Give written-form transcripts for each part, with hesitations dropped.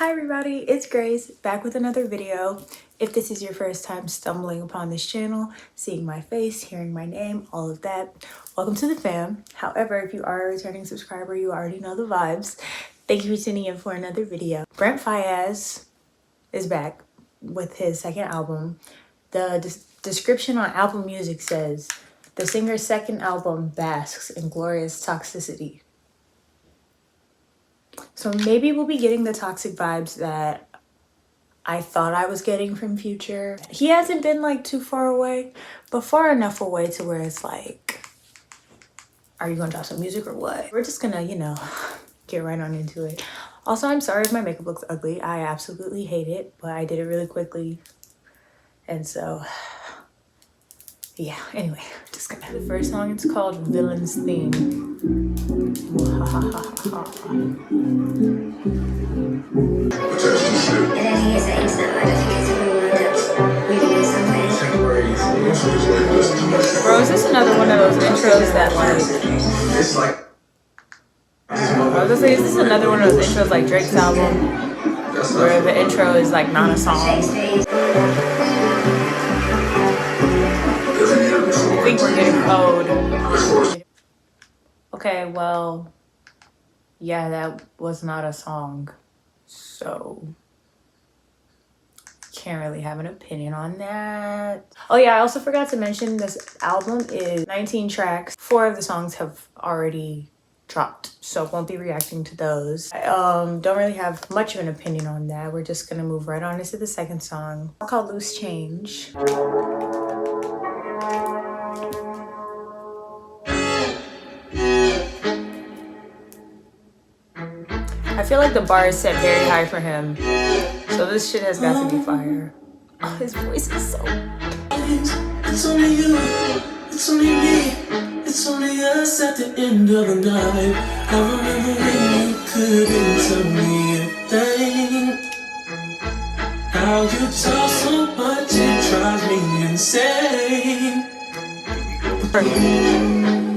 Hi everybody, it's Grace back with another video. If this is your first time stumbling upon this channel, seeing my face, hearing my name, all of that, welcome to the fam. However, if you are a returning subscriber, you already know the vibes. Thank you for tuning in for another video. Brent Faiyaz is back with his second album. The description on Apple Music says, the singer's second album basks in glorious toxicity. So maybe we'll be getting the toxic vibes that I thought I was getting from Future. He hasn't been like too far away, but far enough away to where it's like, are you gonna drop some music or what? We're just gonna, you know, get right on into it. Also, I'm sorry if my makeup looks ugly. I absolutely hate it, but I did it really quickly. And so, yeah, anyway, just gonna. The first song, it's called Villain's Theme. Bro, is this another one of those intros that like... I was gonna say, is this another one of those intros like Drake's album? Where the intro is like not a song? I think we're getting old. Okay, well, yeah, that was not a song, so can't really have an opinion on that. Oh yeah, I also forgot to mention this album is 19 tracks. 4 of the songs have already dropped, so won't be reacting to those. I don't really have much of an opinion on that. We're just gonna move right on into the second song, called Loose Change. I feel like the bar is set very high for him, so this shit has got to be fire. Oh, his voice is so... It's only you, it's only me, it's only us at the end of the night. I remember when you couldn't tell me a thing. How you talk so much, it drives me insane.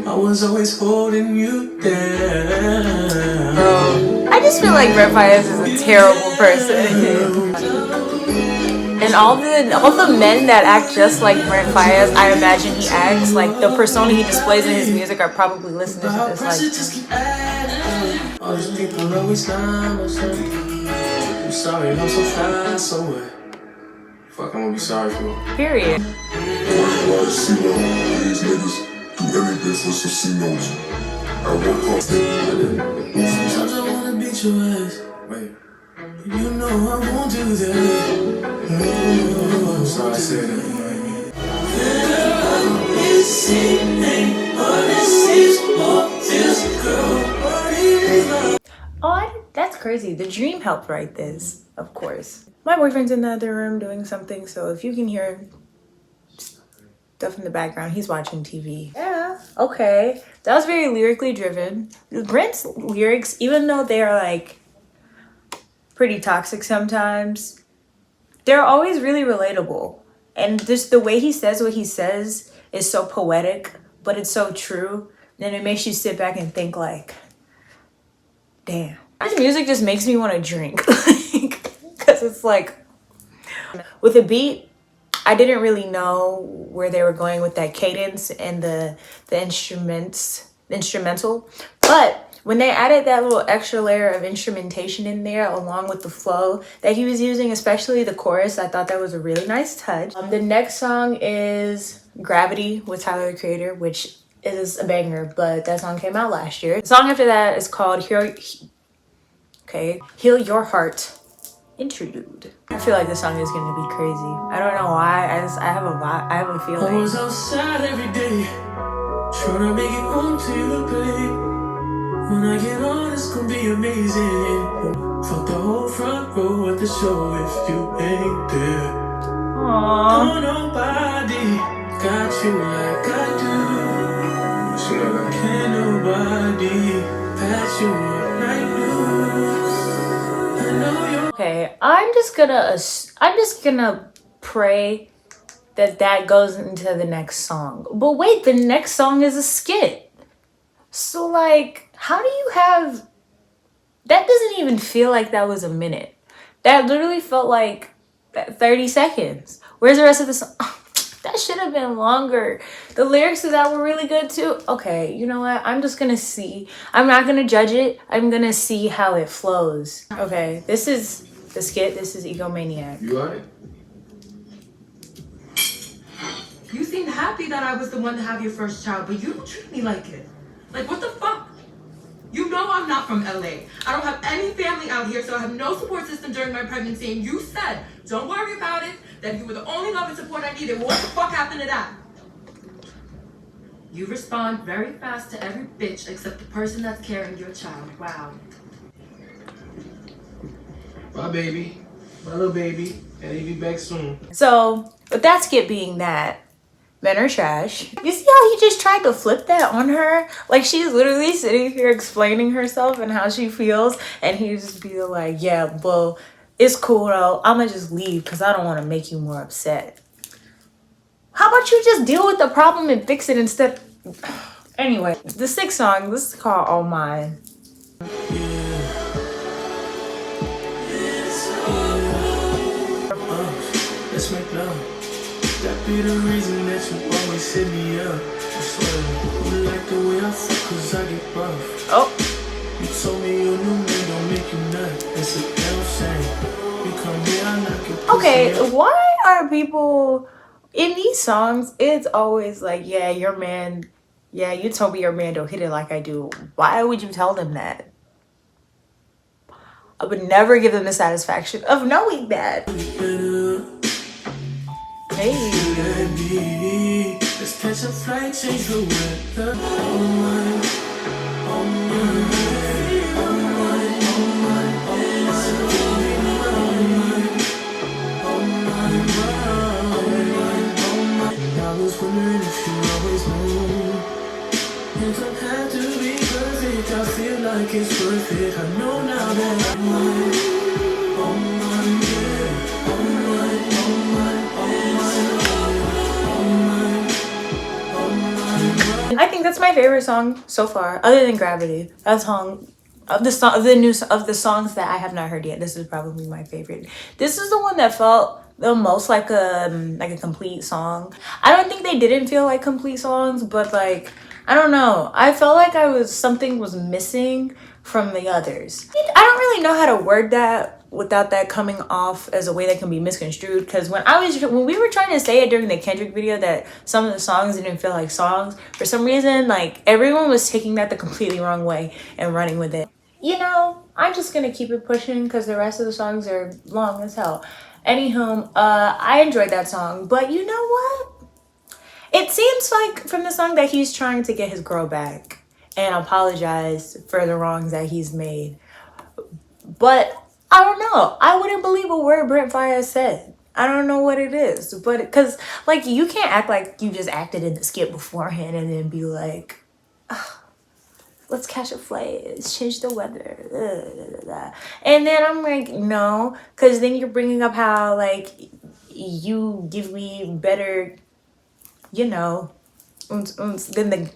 I was always holding you down. Bro, I just feel like Brent Faiyaz is a terrible person. And all the men that act just like Brent Faiyaz, I imagine he acts like the persona he displays in his music are probably listening to this like... All these people always lie, I'm sorry, I'm so fast, so what? Fuck, I'm gonna be sorry for. Period. Do anything for some C-notes. I woke up. Sometimes I wanna beat your ass. Wait. You know I won't do that. I'm sorry I said that. Oh, that's crazy. The dream helped write this, of course. My boyfriend's in the other room doing something, so if you can hear stuff in the background, he's watching TV. Yeah, okay. That was very lyrically driven. Brent's lyrics, even though they are like pretty toxic sometimes, they're always really relatable. And just the way he says what he says is so poetic, but it's so true. And it makes you sit back and think like, damn. His music just makes me want to drink. Because it's like, with a beat, I didn't really know where they were going with that cadence and the instrumental. But when they added that little extra layer of instrumentation in there along with the flow that he was using, especially the chorus, I thought that was a really nice touch. The next song is Gravity with Tyler, the Creator, which is a banger, but that song came out last year. The song after that is called Heal Your Heart Interlude. I feel like this song is gonna be crazy. I don't know why. I have a vibe. I have a feeling. I was outside every day, trying to make it home to you, babe. When I get on, it's gonna be amazing. Fuck the whole front row at the show if you ain't there. Aww. Oh, nobody got you like I do. Can't nobody patch you up like you. Okay, I'm just gonna pray that goes into the next song. But wait, the next song is a skit. So like, how do you have... That doesn't even feel like that was a minute. That literally felt like 30 seconds. Where's the rest of the song? That should have been longer. The lyrics to that were really good too. Okay, you know what? I'm just gonna see. I'm not gonna judge it. I'm gonna see how it flows. Okay, this is the skit. This is Egomaniac. You alright? You seemed happy that I was the one to have your first child, but you don't treat me like it. Like, what the fuck? You know I'm not from LA. I don't have any family out here, so I have no support system during my pregnancy, and you said, don't worry about it, that you were the only love and support I needed. Well, what the fuck happened to that? You respond very fast to every bitch except the person that's carrying your child. Wow. Bye, baby. My little baby. And he'll be back soon. So, with that skit being that, men are trash. You see how he just tried to flip that on her? Like, she's literally sitting here explaining herself and how she feels, and he just be like, yeah, well, it's cool though. I'ma just leave because I don't want to make you more upset. How about you just deal with the problem and fix it instead? Anyway, the sixth song, this is called All Mine. Let's make love. That be the reason that you always set me up. I swear, you like the way I feel cause I get rough. Oh. You told me your new man don't make you nut. It's a damn shame. You come here, I knock your pussy Okay, up. why are people in these songs? It's always like, yeah, your man, yeah, you told me your man don't hit it like I do. Why would you tell them that? I would never give them the satisfaction of knowing that. Hey. Let's catch a flight, change the weather. Oh my, oh my, oh my, oh my, oh my. I was wondering if you always knew. It don't have to be perfect. I feel like it's worth it. I know now that I'm mine. Oh my, yeah. Oh my, oh my, oh my. I think that's my favorite song so far, other than Gravity. That song of the songs that I have not heard yet. This is probably my favorite. This is the one that felt the most like a complete song. I don't think they didn't feel like complete songs, but like, I don't know. I felt like something was missing from the others. I don't really know how to word that without that coming off as a way that can be misconstrued. Because when we were trying to say it during the Kendrick video that some of the songs didn't feel like songs, for some reason, like everyone was taking that the completely wrong way and running with it. You know, I'm just gonna keep it pushing because the rest of the songs are long as hell. Anywho, I enjoyed that song, but you know what? It seems like from the song that he's trying to get his girl back and apologize for the wrongs that he's made. But I don't know. I wouldn't believe a word Brent Faiyaz said. I don't know what it is. But because, like, you can't act like you just acted in the skit beforehand and then be like, oh, let's catch a flight. Let's change the weather. And then I'm like, no. Because then you're bringing up how, like, you give me better, you know, than the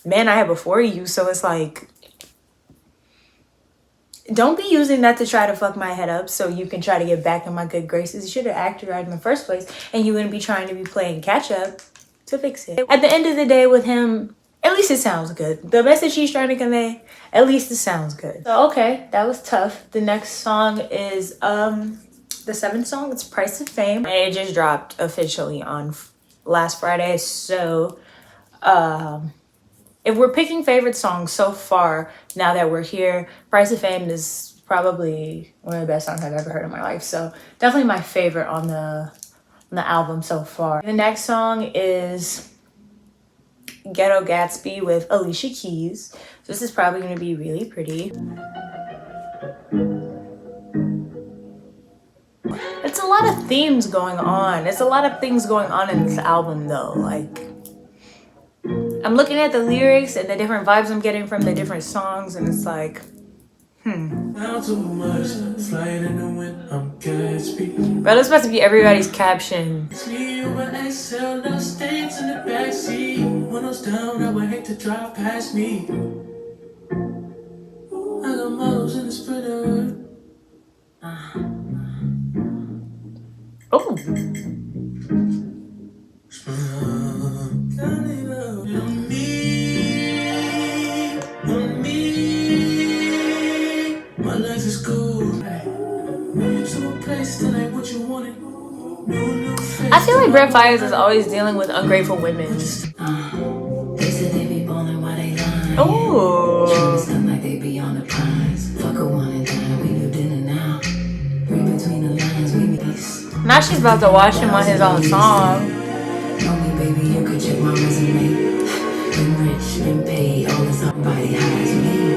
man I had before you. So it's like, don't be using that to try to fuck my head up so you can try to get back in my good graces. You should have acted right in the first place, and you wouldn't be trying to be playing catch up to fix it. At the end of the day with him, at least it sounds good. The message he's trying to convey, at least it sounds good. So, okay, that was tough. The next song is the seventh song. It's Price of Fame. And it just dropped officially on last Friday. So, if we're picking favorite songs so far, now that we're here, Price of Fame is probably one of the best songs I've ever heard in my life. So definitely my favorite on the album so far. The next song is Ghetto Gatsby with Alicia Keys. So this is probably going to be really pretty. It's a lot of themes going on. It's a lot of things going on in this album though. Like, I'm looking at the lyrics and the different vibes I'm getting from the different songs, and it's like, Not too much, flying in the wind, I'm Gatsby. bro, this is supposed to be everybody's caption. It's me over XL, no stains in the backseat. Windows down, I would hate to drive past me. I got models in the Sprinter. place, still ain't what you wanted. I feel like Brent Faiyaz is always dealing with ungrateful women. They said they be ballin' while they lying. Oh. Stuff like they be on the prize. Fuck a one and dime, we do dinner now. Read between the lines, we be peace. Now she's about to watch him on his own song. Know me, baby, you could check my resume. Been rich, been paid, all this somebody hires me.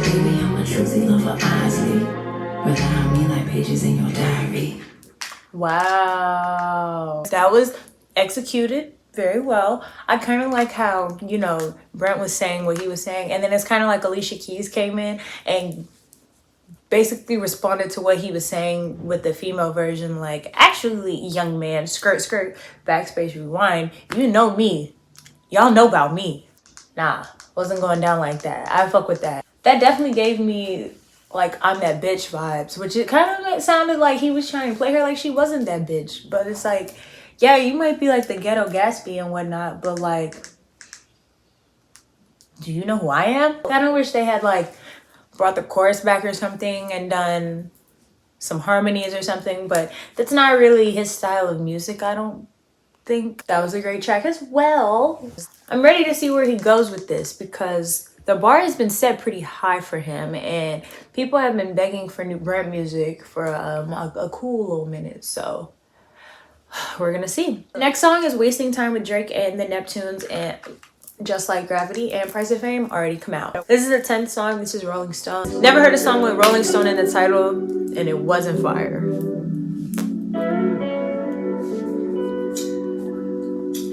Baby, I'm a truthful lover, Isley. Rely on me like pages in your diary. Wow. That was executed very well. I kind of like how, you know, Brent was saying what he was saying. And then it's kind of like Alicia Keys came in and basically responded to what he was saying with the female version. Like, actually, young man, skirt, skirt, backspace, rewind. You know me. Y'all know about me. Nah, wasn't going down like that. I fuck with that. That definitely gave me like I'm that bitch vibes, which it kind of sounded like he was trying to play her like she wasn't that bitch. But it's like, yeah, you might be like the ghetto Gatsby and whatnot, but like, do you know who I am? I kind of wish they had like brought the chorus back or something and done some harmonies or something, but that's not really his style of music, I don't think. That was a great track as well. I'm ready to see where he goes with this because the bar has been set pretty high for him and people have been begging for new Brent music for a cool little minute, so we're gonna see. Next song is Wasting Time with Drake and the Neptunes, and Just Like Gravity and Price of Fame already come out. This is the 10th song. This is Rolling Stone. Never heard a song with Rolling Stone in the title and it wasn't fire.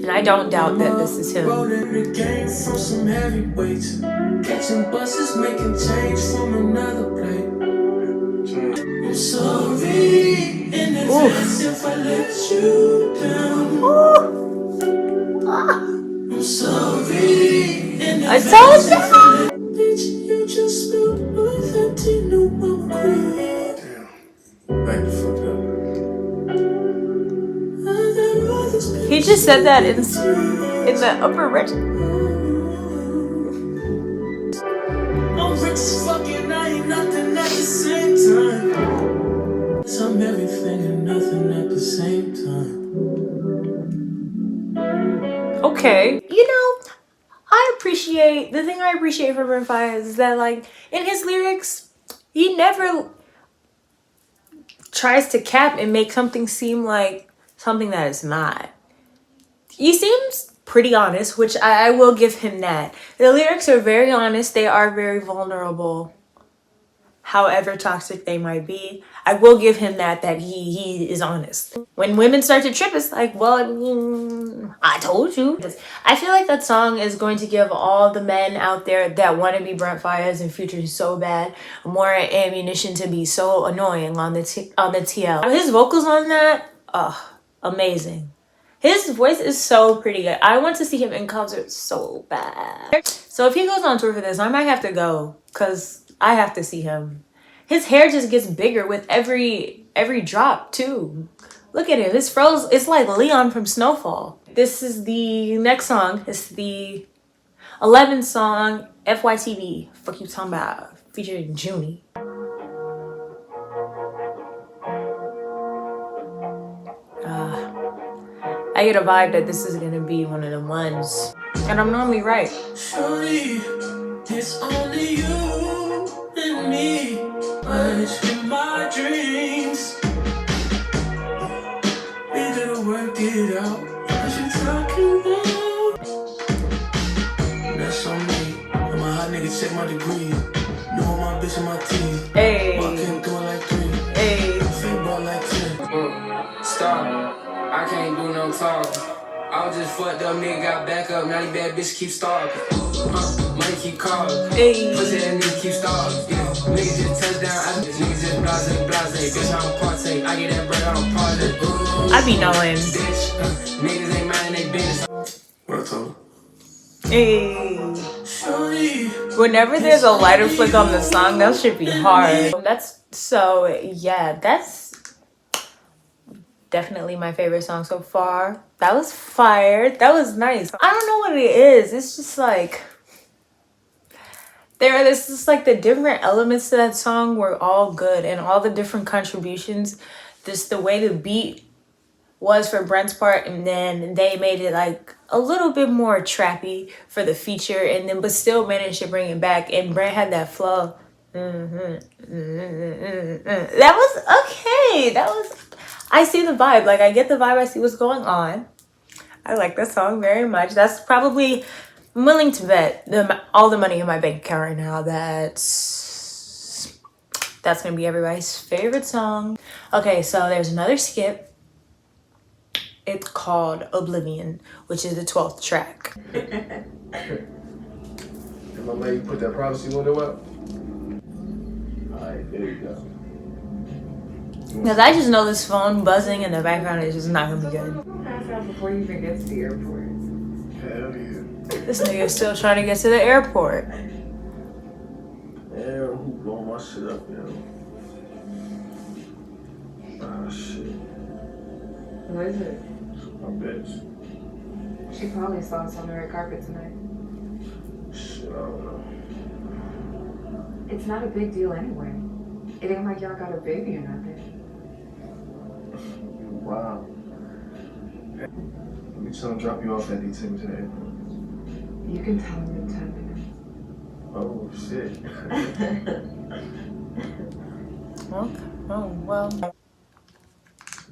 And I don't doubt that this is him. Rolling the game from some heavyweights. Catching buses, making change from another plate. I'm sorry in advance if I let you down. I'm sorry in I advance told if you! I let bitch, you just spilled my 15 new mama queen. Damn. Back the fuck up. He just said that in the upper register. I'm rich as fuck and I ain't nothing at the same time. I'm everything and nothing at the same time. Okay. You know, the thing I appreciate from Brent Faiyaz is that like in his lyrics, he never tries to cap and make something seem like something that it's not. He seems pretty honest, which I will give him that. The lyrics are very honest. They are very vulnerable. However toxic they might be, I will give him that he is honest. When women start to trip, it's like, well, I told you. I feel like that song is going to give all the men out there that want to be Brent Faiyaz in future so bad more ammunition to be so annoying on the TL. His vocals on that, amazing. His voice is so pretty good. I want to see him in concert so bad. So if he goes on tour for this, I might have to go because I have to see him. His hair just gets bigger with every drop too. Look at it. His froze. It's like Leon from Snowfall. This is the next song. It's the 11th song, FYTV. Fuck you talking about? Featuring Junie. I get a vibe that this is gonna be one of the ones. And I'm normally right. Surely, it's only you and me. But in my dreams, we gotta work it out. What you talking about? That's on me. I'm a hot nigga, check my degree. Know my bitch and my team. Hey. Walking through like 3. Hey. Fake ball like 10. Stop. I can't do no talking. I was just fucked up, nigga got back up. Now these bad bitch keep stalking. Money keep calling. Hey. Pussy that nigga keep stalking. Yeah. Nigga just touchdown. Nigga just blase. Bitch, I don't partake. I get that bread, I don't parlay. I be knowing. Bitch, niggas ain't mind they business. What I told her? Hey. Surely, Whenever there's a lighter flick on the song, that should be hard. That's definitely my favorite song so far. That was fire. That was nice. I don't know what it is. It's just like This is like the different elements to that song were all good, and all the different contributions. Just the way the beat was for Brent's part, and then they made it like a little bit more trappy for the feature, and then but still managed to bring it back. And Brent had that flow. That was okay. I see the vibe. Like, I get the vibe. I see what's going on. I like that song very much. That's probably, I'm willing to bet all the money in my bank account right now. That's gonna be everybody's favorite song. Okay, so there's another skip. It's called Oblivion, which is the 12th track. Am I letting you put that privacy window up? Alright, there you go. Because I just know this phone buzzing in the background is just not gonna be good. Pass out before you even get to the airport. Hell yeah. This nigga is still trying to get to the airport. Yeah, who blowing my shit up, yo? Ah, shit. Who is it? My bitch. She probably saw us on the red carpet tonight. Shit, I don't know. It's not a big deal anyway. It ain't like y'all got a baby or nothing. Wow. Let me tell him drop you off at the team today. You can tell him in 10 minutes. Oh, shit. Okay. Oh, well.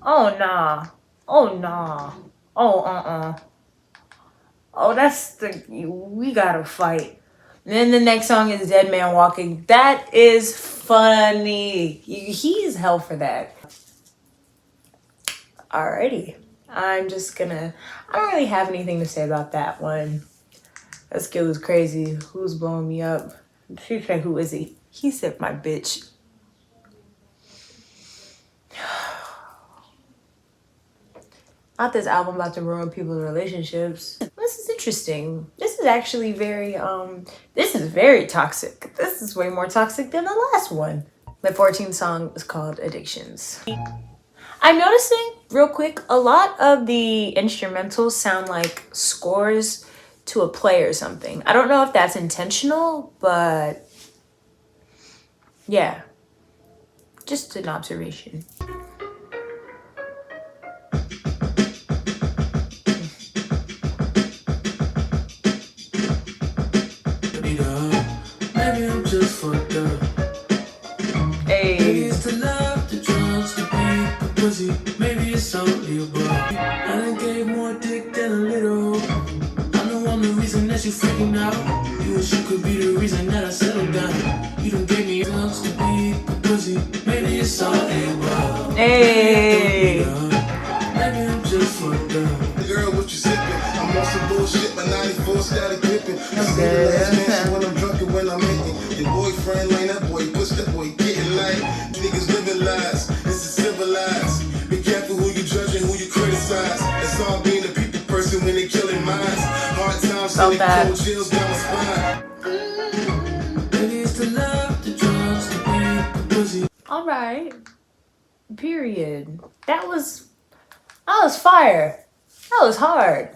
Oh, nah. Oh, nah. Oh, Oh, we gotta fight. And then the next song is Dead Man Walking. That is funny. He's hell for that. Alrighty. I don't really have anything to say about that one. That skill was crazy. Who's blowing me up? She said, who is he? He said, my bitch. Not this album about to ruin people's relationships. This is interesting. This is actually very toxic. This is way more toxic than the last one. The 14th song is called Addictions. I'm noticing, real quick, a lot of the instrumentals sound like scores to a play or something. I don't know if that's intentional, but yeah. Just an observation. Maybe I'm just fucked up. Hey. Maybe it's the love, the drugs, the weed, the pussy. Maybe it's only a bug. I done gave more dick than a little. I know I'm the reason that you freaking out. You wish you could be the reason that I settled down. You done gave me drugs, the weed, the pussy. Maybe it's only a bug. Hey. Maybe I'm just fucked up. Girl, what you sipping? I'm on some bullshit, my 94 static gripping. I see the last man when I'm drunk and when I'm eating. Your boyfriend lane, that boy push, that boy getting light. Niggas living lies, this is civilized. Be careful who you judge and who you criticize. It's all being a people person when they killing minds. Hard times, sending cold chills down my spine. Maybe it's the love, the drugs, the weed, the pussy. All right. Period. That was fire. That was hard.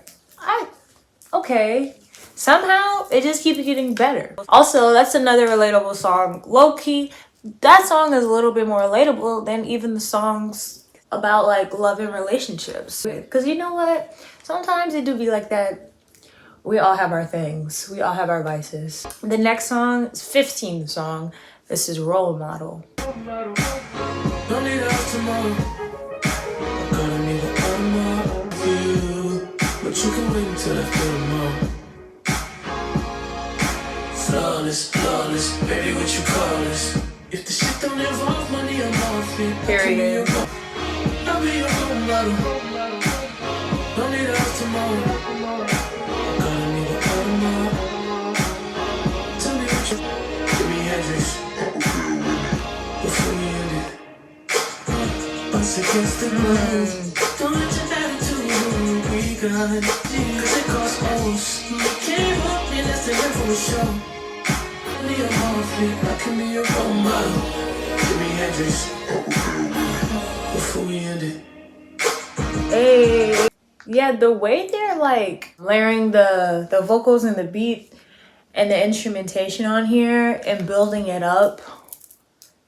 Okay. Somehow it just keeps getting better. Also, that's another relatable song. Low key, that song is a little bit more relatable than even the songs about like love and relationships. Because you know what? Sometimes it do be like that. We all have our things. We all have our vices. The next song is 15th song. This is Role Model. Don't need us tomorrow. I gotta need an automatic for you. But you can wait until I feel more. Flawless, baby, what you call this? If the shit don't involve money, I'm off it. Period. I'll be your role model. Don't need us tomorrow. I gotta need an automatic. Tell me what you give me Hendrix. Before we end it. Us against the ground. Don't let your attitude we got. Cause it costs O's. Can't help me, that's the end for a show. Only a Marvin, I can be your role model. Give me Hendrix. Before we end it. Hey. Yeah, the way they're like layering the vocals and the beat and the instrumentation on here and building it up.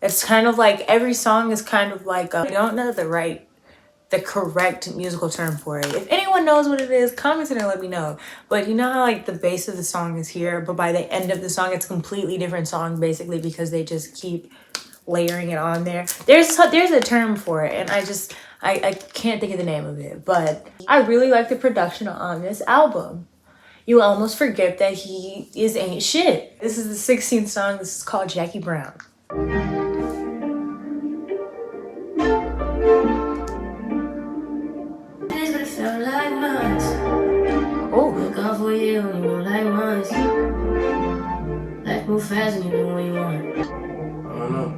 It's kind of like every song is kind of like I don't know the correct musical term for it. If anyone knows what it is, comment it and let me know. But you know how like the base of the song is here, but by the end of the song, it's a completely different song basically because they just keep layering it on there. There's a term for it, and I can't think of the name of it, but I really like the production on this album. You almost forget that he ain't shit. This is the 16th song. This is called Jackie Brown. Oh. Look out for you when you go like once. Life move fast and you do what you want. I don't know.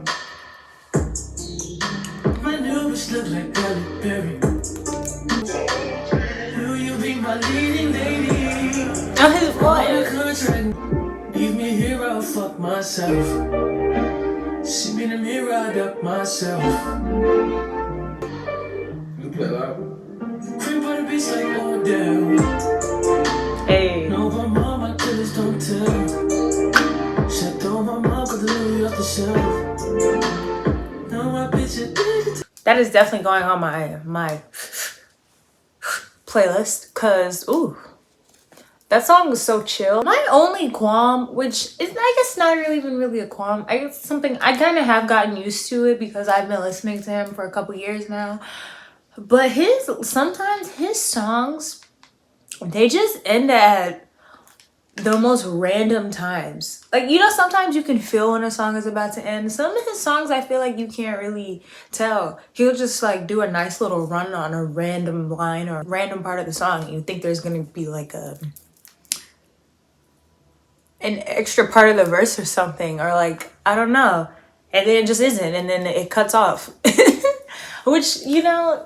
My new bitch look like Halle Berry. Will you be my leading lady? Oh, his voice. Contract. Leave me here, I'll fuck myself. See me in the mirror, I duck myself. You play loud. Creep on the beach like Odell. Hey. No, my mama killers don't tell. Shut on my mom, got the Louis off the shelf. No, my bitch addicted. That is definitely going on my playlist, cause ooh, that song was so chill. My only qualm, which is I guess not really even really a qualm, I guess something I kind of have gotten used to it because I've been listening to him for a couple years now. But sometimes his songs, they just end at the most random times. Like, you know, sometimes you can feel when a song is about to end. Some of his songs, I feel like you can't really tell. He'll just like do a nice little run on a random line or a random part of the song. You think there's gonna be like an extra part of the verse or something, or like, I don't know. And then it just isn't, and then it cuts off. Which, you know,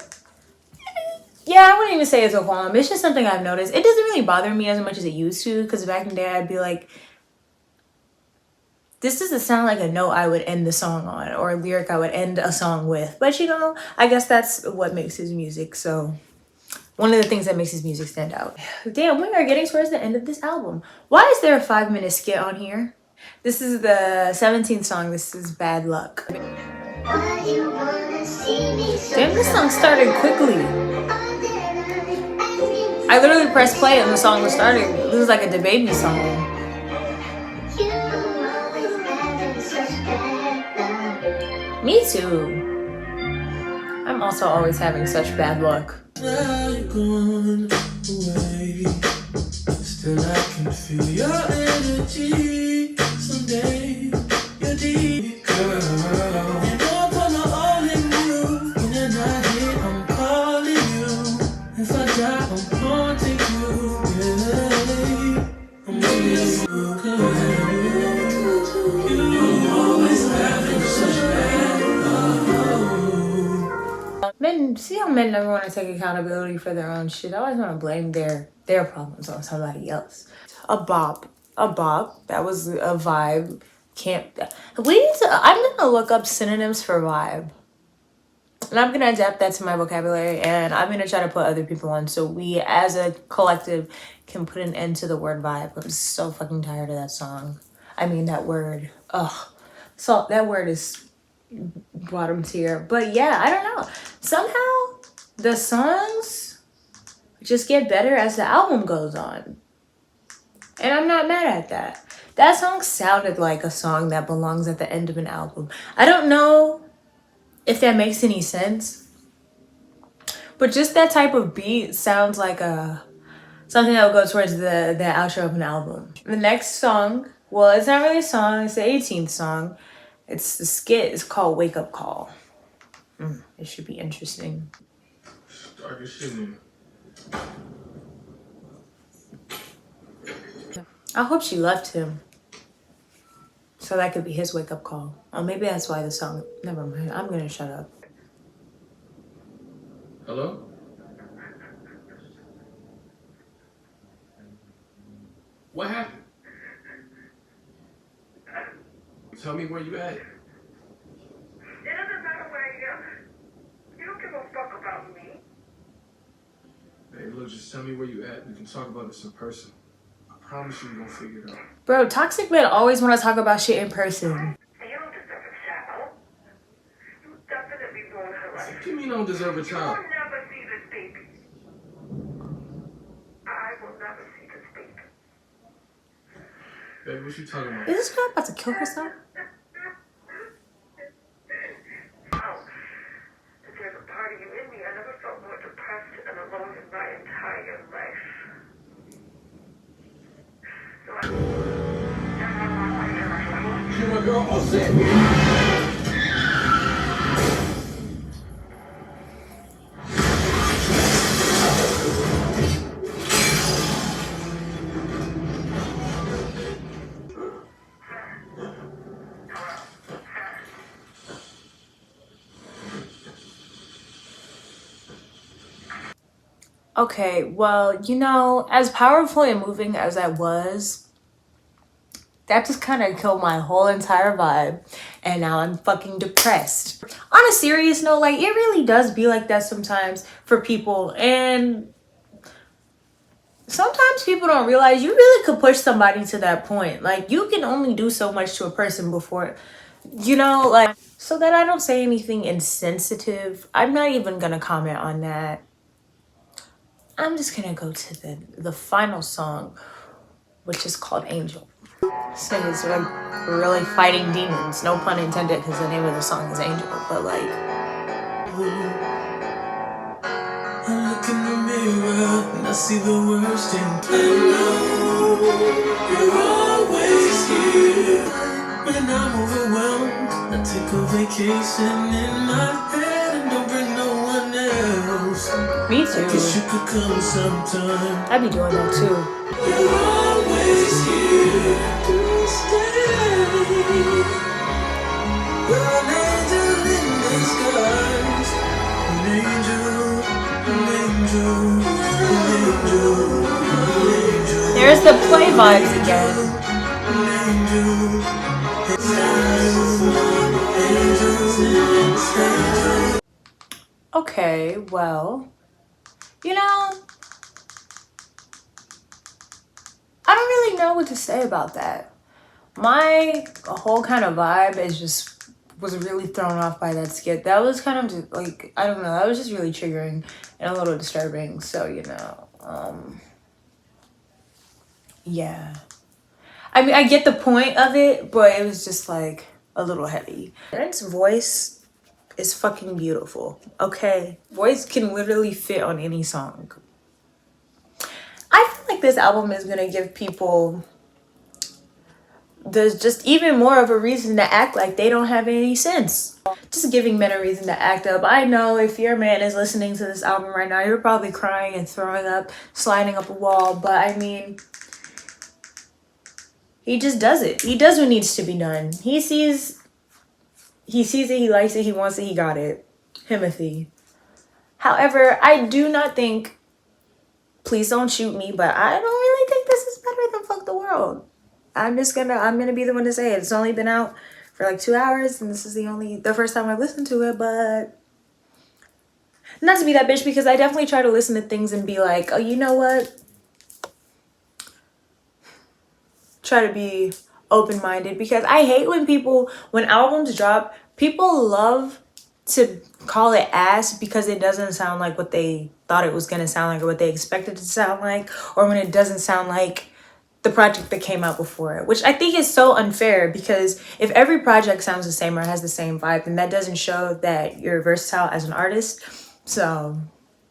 yeah, I wouldn't even say it's a qualm. It's just something I've noticed. It doesn't really bother me as much as it used to, because back in the day, I'd be like, this doesn't sound like a note I would end the song on, or a lyric I would end a song with. But, you know, I guess that's what makes his music. So, one of the things that makes his music stand out. Damn, we are getting towards the end of this album. Why is there a 5-minute skit on here? This is the 17th song. This is Bad Luck. Damn, this song started quickly. I literally pressed play and the song was starting. This is like a DaBaby song. Me too. I'm also always having such bad luck. Now you're gone away. Still I can feel your energy. Someday you're deep, girl. You know I put my all in you. When you're not here, I'm calling you. If I die, I'm haunting you. Yeah, I'm with you, girl. You always having such bad luck. Men, see how men never want to take accountability for their own shit. I always want to blame their problems on somebody else. A bop. That was a vibe. I'm gonna look up synonyms for vibe. And I'm gonna adapt that to my vocabulary, and I'm gonna try to put other people on so we as a collective can put an end to the word vibe. I'm so fucking tired of that song. I mean that word. Ugh. So that word is bottom tier. But yeah, I don't know. Somehow the songs just get better as the album goes on. And I'm not mad at that. That song sounded like a song that belongs at the end of an album. I don't know if that makes any sense, but just that type of beat sounds like something that would go towards the outro of an album. The next song, well, it's not really a song, it's the 18th song. It's the skit, it's called Wake Up Call. It should be interesting. Start your shit in. I hope she left him. So that could be his wake up call. Oh, maybe that's why the song, never mind, I'm gonna shut up. Hello? What happened? Tell me where you at. It doesn't matter where I am. You don't give a fuck about me. Hey, look, just tell me where you at. We can talk about this in person. I promise you gonna figure it out. Bro, toxic men always want to talk about shit in person. You don't deserve a child. You definitely ruined her life. What do you mean I don't deserve a child? You will never see this baby. I will never see this baby. Baby, what you talking about? Is this girl about to kill herself? Oh, there's a part of you in me. I never felt more depressed and alone in my entire life. So You're my girl. Oh, shit. Okay, well, you know, as powerful and moving as I was, that just kind of killed my whole entire vibe. And now I'm fucking depressed. On a serious note, like, it really does be like that sometimes for people. And sometimes people don't realize you really could push somebody to that point. Like, you can only do so much to a person before, you know, like, so that I don't say anything insensitive, I'm not even gonna comment on that. I'm just gonna go to the final song, which is called Angel. So it's like really fighting demons, no pun intended, because the name of the song is Angel, but like, I look in the mirror and I see the worst in me. You're always here. When I'm overwhelmed, I take a vacation in my head and don't bring no one else. me Guess too. you could come sometime. I'd be doing that too. You're always here to stay. You're an angel in disguise. An angel, an angel, an angel, an angel. There's the play vibes again. An angel, angels. Okay, well, you know, I don't really know what to say about that. My whole kind of vibe was really thrown off by that skit. That was kind of just like, I don't know, that was just really triggering and a little disturbing. So, you know, yeah. I mean, I get the point of it, but it was just like a little heavy. Brent's voice is fucking beautiful, okay? Voice can literally fit on any song. I feel like this album is gonna give people there's just even more of a reason to act like they don't have any sense. Just giving men a reason to act up. I know if your man is listening to this album right now, you're probably crying and throwing up, sliding up a wall, but I mean, he just does it. He does what needs to be done. He sees it, he likes it, he wants it, he got it. Timothy. However, I do not think, please don't shoot me, but I don't really think this is better than Fuck the World. I'm gonna be the one to say it. It's only been out for like 2 hours, and this is the first time I've listened to it, but not to be that bitch, because I definitely try to listen to things and be like, oh, you know what? Try to be open-minded, because I hate when albums drop, people love to call it ass because it doesn't sound like what they thought it was gonna sound like or what they expected it to sound like, or when it doesn't sound like the project that came out before it, which I think is so unfair, because if every project sounds the same or has the same vibe, then that doesn't show that you're versatile as an artist. So,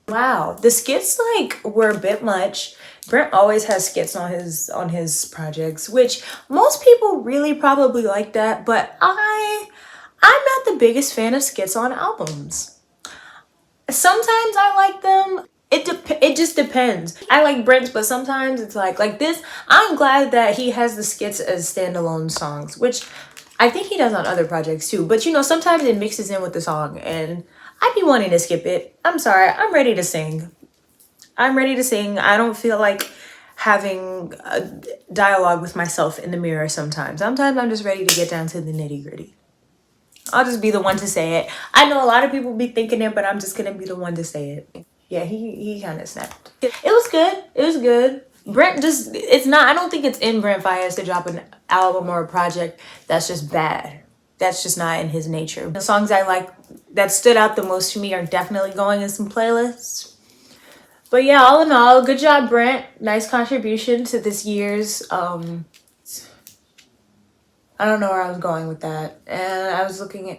wow, the skits like were a bit much. Brent always has skits on his projects, which most people really probably like that, but I'm not the biggest fan of skits on albums. Sometimes I like them. It just depends. I like Brent's, but sometimes it's like this. I'm glad that he has the skits as standalone songs, which I think he does on other projects too. But you know, sometimes it mixes in with the song, and I'd be wanting to skip it. I'm sorry. I'm ready to sing. I don't feel like having a dialogue with myself in the mirror sometimes. Sometimes I'm just ready to get down to the nitty-gritty. I'll just be the one to say it. I know a lot of people be thinking it, but I'm just gonna be the one to say it. Yeah, he kind of snapped. It was good. Brent just, it's not, I don't think it's in Brent Faiyaz to drop an album or a project that's just bad. That's just not in his nature. The songs I like that stood out the most to me are definitely going in some playlists. But yeah, all in all, good job, Brent. Nice contribution to this year's, I don't know where I was going with that. And I was looking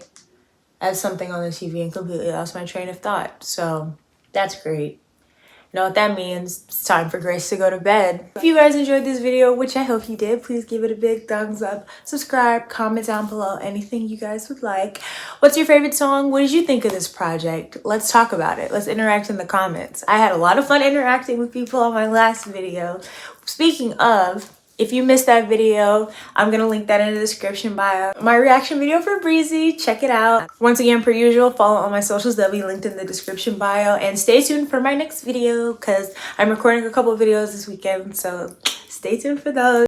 at something on the TV and completely lost my train of thought. So that's great. You know what that means? It's time for Grace to go to bed. If you guys enjoyed this video, which I hope you did, please give it a big thumbs up. Subscribe, comment down below anything you guys would like. What's your favorite song? What did you think of this project? Let's talk about it. Let's interact in the comments. I had a lot of fun interacting with people on my last video. Speaking of, if you missed that video, I'm gonna link that in the description bio. My reaction video for Breezy, check it out. Once again, per usual, follow all my socials, they'll be linked in the description bio. And stay tuned for my next video because I'm recording a couple of videos this weekend, so stay tuned for those.